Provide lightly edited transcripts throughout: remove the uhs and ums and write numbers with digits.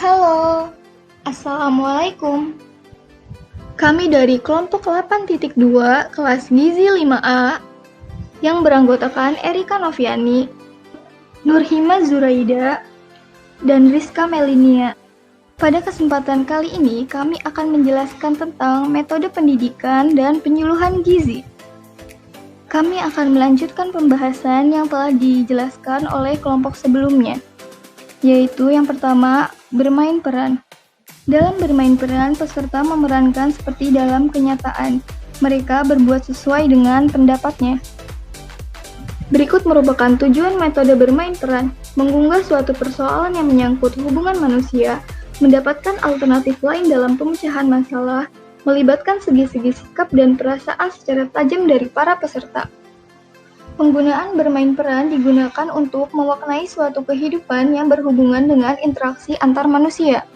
Halo, Assalamualaikum. Kami dari kelompok 8.2 kelas Gizi 5A yang beranggotakan Erika Noviani, Nurhima Zuraida, dan Rizka Melinia. Pada kesempatan kali ini kami akan menjelaskan tentang metode pendidikan dan penyuluhan gizi. Kami akan melanjutkan pembahasan yang telah dijelaskan oleh kelompok sebelumnya, yaitu yang pertama, bermain peran. Dalam bermain peran, peserta memerankan seperti dalam kenyataan. Mereka berbuat sesuai dengan pendapatnya. Berikut merupakan tujuan metode bermain peran, mengunggah suatu persoalan yang menyangkut hubungan manusia, mendapatkan alternatif lain dalam pemecahan masalah, melibatkan segi-segi sikap dan perasaan secara tajam dari para peserta. Penggunaan bermain peran digunakan untuk memaknai suatu kehidupan yang berhubungan dengan interaksi antar manusia.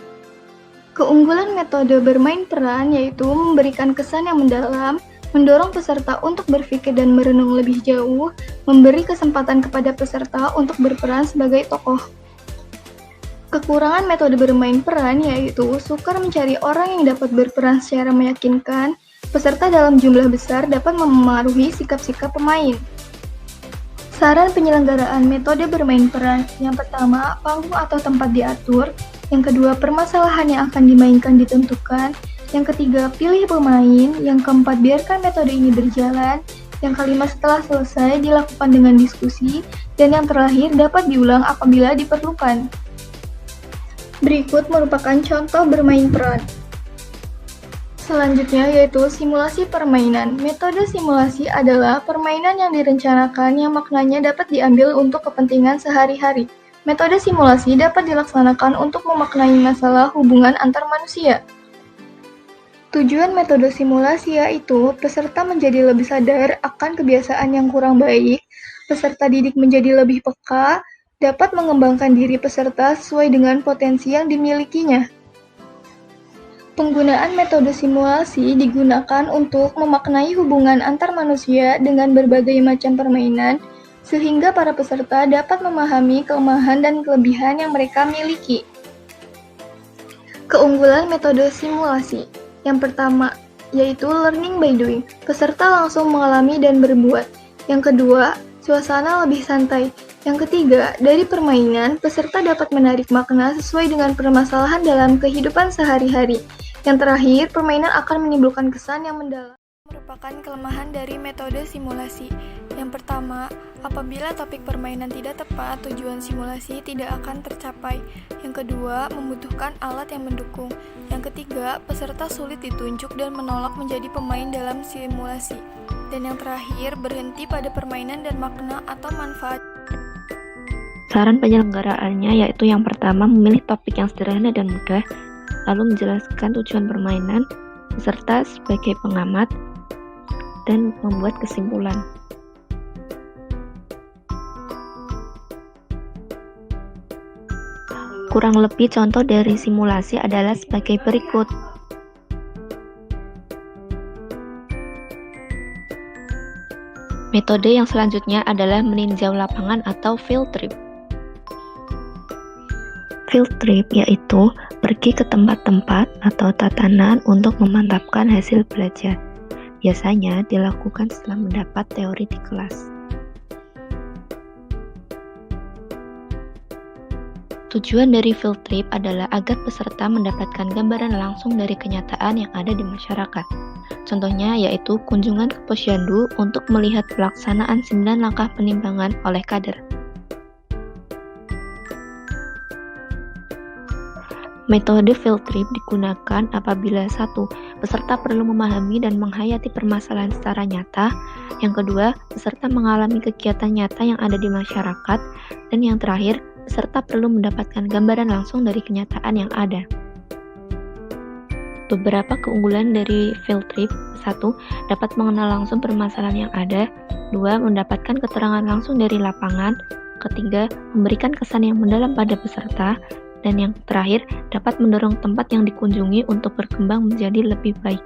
Keunggulan metode bermain peran yaitu memberikan kesan yang mendalam, mendorong peserta untuk berpikir dan merenung lebih jauh, memberi kesempatan kepada peserta untuk berperan sebagai tokoh. Kekurangan metode bermain peran yaitu sukar mencari orang yang dapat berperan secara meyakinkan, peserta dalam jumlah besar dapat memengaruhi sikap-sikap pemain. Saran penyelenggaraan metode bermain peran, yang pertama, panggung atau tempat diatur, yang kedua, permasalahan yang akan dimainkan ditentukan, yang ketiga, pilih pemain, yang keempat, biarkan metode ini berjalan, yang kelima, setelah selesai dilakukan dengan diskusi, dan yang terakhir, dapat diulang apabila diperlukan. Berikut merupakan contoh bermain peran. Selanjutnya yaitu simulasi permainan. Metode simulasi adalah permainan yang direncanakan yang maknanya dapat diambil untuk kepentingan sehari-hari. Metode simulasi dapat dilaksanakan untuk memaknai masalah hubungan antar manusia. Tujuan metode simulasi yaitu peserta menjadi lebih sadar akan kebiasaan yang kurang baik, peserta didik menjadi lebih peka, dapat mengembangkan diri peserta sesuai dengan potensi yang dimilikinya. Penggunaan metode simulasi digunakan untuk memaknai hubungan antar manusia dengan berbagai macam permainan, sehingga para peserta dapat memahami kelemahan dan kelebihan yang mereka miliki. Keunggulan metode simulasi. Yang pertama, yaitu learning by doing. Peserta langsung mengalami dan berbuat. Yang kedua, suasana lebih santai. Yang ketiga, dari permainan, peserta dapat menarik makna sesuai dengan permasalahan dalam kehidupan sehari-hari. Yang terakhir, permainan akan menimbulkan kesan yang mendalam. Merupakan kelemahan dari metode simulasi. Yang pertama, apabila topik permainan tidak tepat, tujuan simulasi tidak akan tercapai. Yang kedua, membutuhkan alat yang mendukung. Yang ketiga, peserta sulit ditunjuk dan menolak menjadi pemain dalam simulasi. Dan yang terakhir, berhenti pada permainan dan makna atau manfaat. Saran penyelenggaraannya yaitu yang pertama, memilih topik yang sederhana dan mudah, lalu menjelaskan tujuan permainan, peserta sebagai pengamat, dan membuat kesimpulan. Kurang lebih contoh dari simulasi adalah sebagai berikut. Metode yang selanjutnya adalah meninjau lapangan atau field trip. Field trip yaitu pergi ke tempat-tempat atau tatanan untuk memantapkan hasil belajar. Biasanya dilakukan setelah mendapat teori di kelas. Tujuan dari field trip adalah agar peserta mendapatkan gambaran langsung dari kenyataan yang ada di masyarakat. Contohnya yaitu kunjungan ke Posyandu untuk melihat pelaksanaan 9 langkah penimbangan oleh kader. Metode field trip digunakan apabila 1. Peserta perlu memahami dan menghayati permasalahan secara nyata. Yang kedua, peserta mengalami kegiatan nyata yang ada di masyarakat. Dan yang terakhir, peserta perlu mendapatkan gambaran langsung dari kenyataan yang ada. Beberapa keunggulan dari field trip. 1. Dapat mengenal langsung permasalahan yang ada. 2. Mendapatkan keterangan langsung dari lapangan. Ketiga, memberikan kesan yang mendalam pada peserta. Dan yang terakhir, dapat mendorong tempat yang dikunjungi untuk berkembang menjadi lebih baik.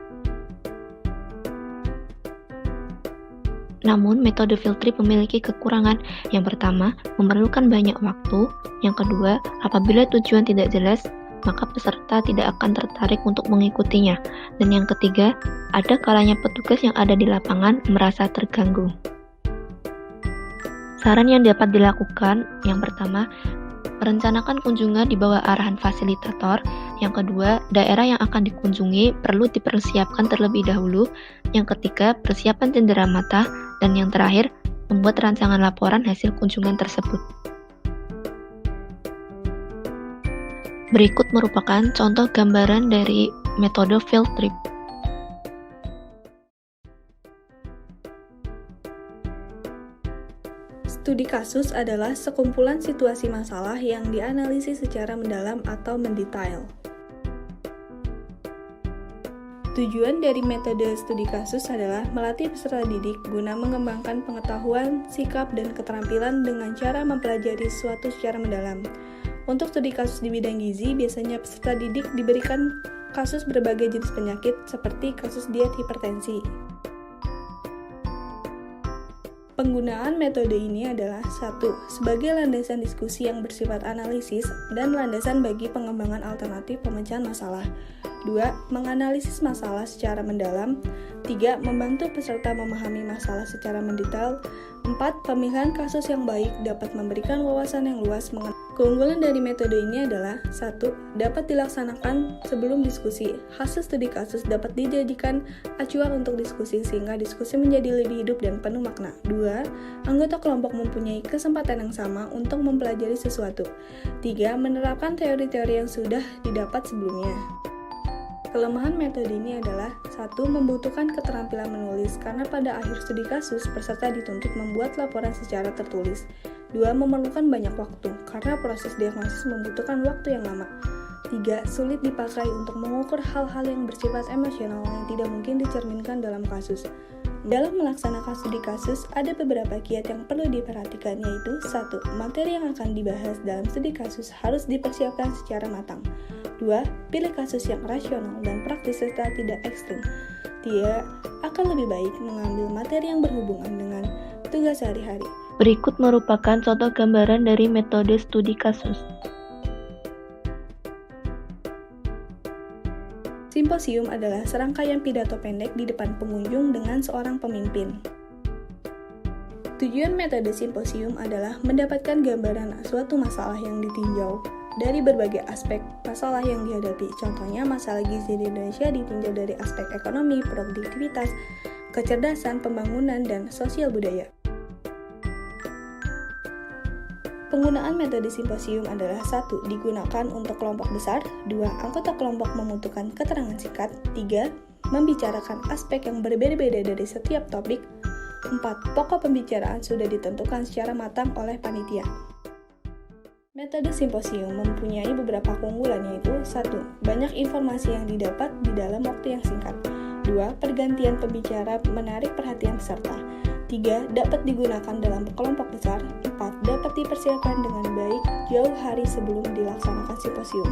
Namun, metode field trip memiliki kekurangan. Yang pertama, memerlukan banyak waktu. Yang kedua, apabila tujuan tidak jelas, maka peserta tidak akan tertarik untuk mengikutinya. Dan yang ketiga, ada kalanya petugas yang ada di lapangan merasa terganggu. Saran yang dapat dilakukan, yang pertama, merencanakan kunjungan di bawah arahan fasilitator. Yang kedua, daerah yang akan dikunjungi perlu dipersiapkan terlebih dahulu. Yang ketiga, persiapan cendera mata. Dan yang terakhir, membuat rancangan laporan hasil kunjungan tersebut. Berikut merupakan contoh gambaran dari metode field trip. Studi kasus adalah sekumpulan situasi masalah yang dianalisis secara mendalam atau mendetail. Tujuan dari metode studi kasus adalah melatih peserta didik guna mengembangkan pengetahuan, sikap, dan keterampilan dengan cara mempelajari sesuatu secara mendalam. Untuk studi kasus di bidang gizi, biasanya peserta didik diberikan kasus berbagai jenis penyakit seperti kasus diet hipertensi. Penggunaan metode ini adalah 1. Sebagai landasan diskusi yang bersifat analisis dan landasan bagi pengembangan alternatif pemecahan masalah. 2. Menganalisis masalah secara mendalam. 3. Membantu peserta memahami masalah secara mendetail. 4. Pemilihan kasus yang baik dapat memberikan wawasan yang luas mengenai. Keunggulan dari metode ini adalah 1. Dapat dilaksanakan sebelum diskusi. Hasil studi kasus dapat dijadikan acuan untuk diskusi sehingga diskusi menjadi lebih hidup dan penuh makna. 2. Anggota kelompok mempunyai kesempatan yang sama untuk mempelajari sesuatu. 3. Menerapkan teori-teori yang sudah didapat sebelumnya. Kelemahan metode ini adalah 1. Membutuhkan keterampilan menulis karena pada akhir studi kasus peserta dituntut membuat laporan secara tertulis. 2. Memerlukan banyak waktu karena proses diagnosis membutuhkan waktu yang lama. 3. Sulit dipakai untuk mengukur hal-hal yang bersifat emosional yang tidak mungkin dicerminkan dalam kasus. Dalam melaksanakan studi kasus, ada beberapa kiat yang perlu diperhatikan, yaitu 1. Materi yang akan dibahas dalam studi kasus harus dipersiapkan secara matang. 2. Pilih kasus yang rasional dan praktis serta tidak ekstrim. 3. Akan lebih baik mengambil materi yang berhubungan dengan tugas sehari-hari. Berikut merupakan contoh gambaran dari metode studi kasus. Simposium adalah serangkaian pidato pendek di depan pengunjung dengan seorang pemimpin. Tujuan metode simposium adalah mendapatkan gambaran suatu masalah yang ditinjau dari berbagai aspek masalah yang dihadapi. Contohnya, masalah gizi di Indonesia ditinjau dari aspek ekonomi, produktivitas, kecerdasan, pembangunan, dan sosial budaya. Penggunaan metode simposium adalah 1. Digunakan untuk kelompok besar. 2. Anggota kelompok membutuhkan keterangan singkat. 3. Membicarakan aspek yang berbeda-beda dari setiap topik. 4. Pokok pembicaraan sudah ditentukan secara matang oleh panitia. Metode simposium mempunyai beberapa keunggulan, yaitu 1. Banyak informasi yang didapat di dalam waktu yang singkat. 2. Pergantian pembicara menarik perhatian peserta. 3. Dapat digunakan dalam kelompok besar. 4. Dapat dipersiapkan dengan baik jauh hari sebelum dilaksanakan simposium.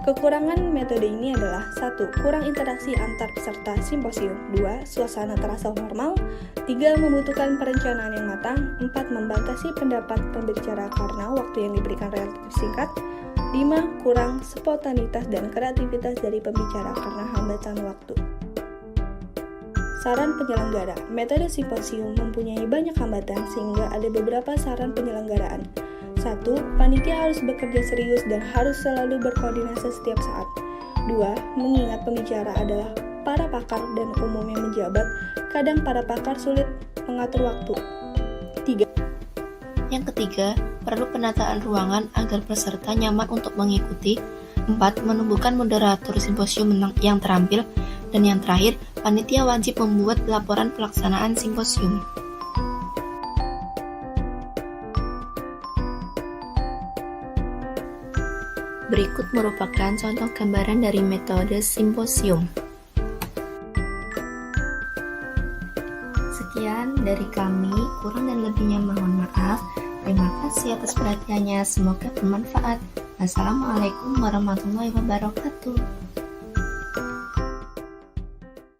Kekurangan metode ini adalah 1. Kurang interaksi antar peserta simposium. 2. Suasana terasa formal. 3. Membutuhkan perencanaan yang matang. 4. Membatasi pendapat pembicara karena waktu yang diberikan relatif singkat. 5. Kurang spontanitas dan kreativitas dari pembicara karena hambatan waktu. Saran penyelenggara. Metode simposium mempunyai banyak hambatan sehingga ada beberapa saran penyelenggaraan. 1. Panitia harus bekerja serius dan harus selalu berkoordinasi setiap saat. 2. Mengingat pembicara adalah para pakar dan umumnya menjabat, kadang para pakar sulit mengatur waktu. 3. Yang ketiga, perlu penataan ruangan agar peserta nyaman untuk mengikuti. 4. Menumbuhkan moderator simposium yang terampil. Dan yang terakhir, panitia wajib membuat laporan pelaksanaan simposium. Berikut merupakan contoh gambaran dari metode simposium. Sekian dari kami, kurang dan lebihnya mohon maaf. Terima kasih atas perhatiannya, semoga bermanfaat. Wassalamualaikum warahmatullahi wabarakatuh.